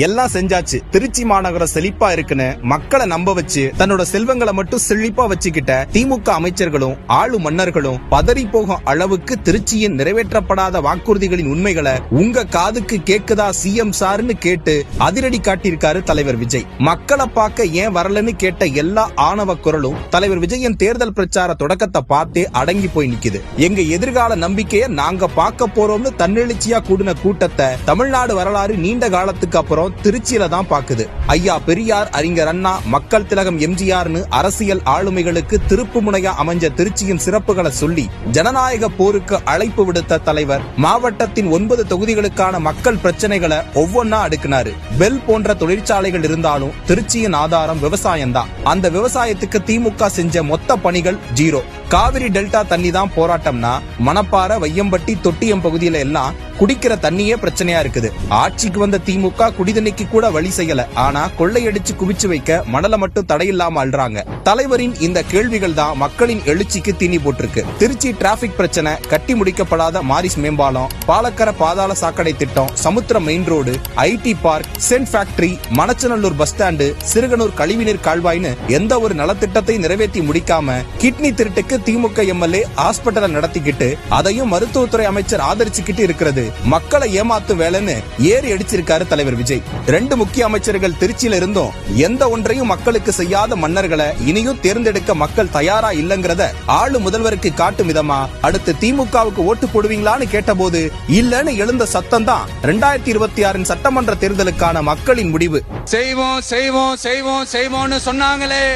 எல்லாம் செஞ்சாச்சு, திருச்சி மாநகரம் செழிப்பா இருக்குன்னு மக்களை நம்ப வச்சு தன்னோட செல்வங்களை மட்டும் செழிப்பா வச்சுக்கிட்ட திமுக அமைச்சர்களும் ஆளு மன்னர்களும் பதறி போகும் அளவுக்கு திருச்சியின் நிறைவேற்றப்படாத வாக்குறுதிகளின் உண்மைகளை உங்க காதுக்கு கேக்குதா சிஎம் சார்னு கேட்டு அதிரடி காட்டியிருக்காரு தலைவர் விஜய். மக்களை பார்க்க ஏன் வரலன்னு கேட்ட எல்லா ஆணவ குரலும் தலைவர் விஜயின் தேர்தல் பிரச்சார தொடக்கத்தை பார்த்தே அடங்கி போய் நிக்குது. எங்க எதிர்கால நம்பிக்கையை நாங்க பார்க்க போறோம்னு தன்னெழுச்சியா கூடின கூட்டத்தை தமிழ்நாடு வரலாறு நீண்ட காலத்துக்கு அப்புறம் திருச்சியில தான் பாக்குது. ஐயா பெரியார், அறிஞர் அண்ணா, மக்கள் திலகம் எம்ஜிஆர்னு அரசியல் ஆளுமைகளுக்கு திருப்பு முனையா அமைஞ்ச திருச்சியின் சிறப்புகளை சொல்லி ஜனநாயக போருக்கு அழைப்பு விடுத்த தலைவர் மாவட்டத்தின் 9 தொகுதிகளுக்கான மக்கள் பிரச்சனைகளை ஒவ்வொன்னா அடுக்கினாரு. பெல் போன்ற தொழிற்சாலைகள் இருந்தாலும் திருச்சியின் ஆதாரம் விவசாயம் தான். அந்த விவசாயத்துக்கு திமுக செஞ்ச மொத்த பணிகள் 0. காவிரி டெல்டா தண்ணி தான் போராட்டம்னா மணப்பாறை, வையம்பட்டி, தொட்டியம் பகுதியில எல்லாம் குடிக்கிற தண்ணியே பிரச்சனையா இருக்குது. ஆட்சிக்கு வந்த திமுக குடிதண்ணிக்கு கூட வழி செய்யல. ஆனா கொள்ளையடிச்சு குவிச்சு வைக்க மணலை மட்டும் தடையில்லாம அல்றாங்க. தலைவரின் இந்த கேள்விகள் தான் மக்களின் எழுச்சிக்கு தீனி போட்டிருக்கு. திருச்சி டிராபிக் பிரச்சனை, கட்டி முடிக்கப்படாத மாரிஸ் மேம்பாலம், பாலக்கர பாதாள சாக்கடை திட்டம், Samuthiram main road, IT park, சென்ட் factory, Manachanallur bus stand, Siruganur கழிவுநீர் கால்வாய்னு எந்த ஒரு நலத்திட்டத்தை நிறைவேற்றி முடிக்காம கிட்னி திருட்டுக்கு திமுக எம்எல்ஏ ஹாஸ்பிட்டலை நடத்திக்கிட்டு அதையும் மருத்துவத்துறை அமைச்சர் ஆதரிச்சுக்கிட்டு இருக்கிறது மக்களை ஏமாத்து வேலைன்னு ஏறி அடிச்சிருக்காரு தலைவர் விஜய். 2 முக்கிய அமைச்சர்கள் திருச்சியில இருந்தும் எந்த ஒன்றையும் மக்களுக்கு செய்யாத மன்னர்களை இனியும் தேர்ந்தெடுக்க மக்கள் தயாரா இல்லங்கிறத ஆளு முதல்வருக்கு காட்டும் விதமா அடுத்து திமுகவுக்கு ஓட்டு போடுவீங்களான்னு கேட்டபோது இல்லன்னு எழுந்த சத்தம் தான் 2026 சட்டமன்ற தேர்தலுக்கான மக்களின் முடிவு. செய்வோம் செய்வோம் செய்வோம் செய்வோம்னு சொன்னாங்களே,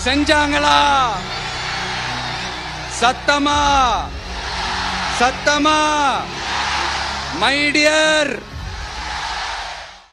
செஞ்சாங்களா? சத்தமா சத்தமா மை டியர்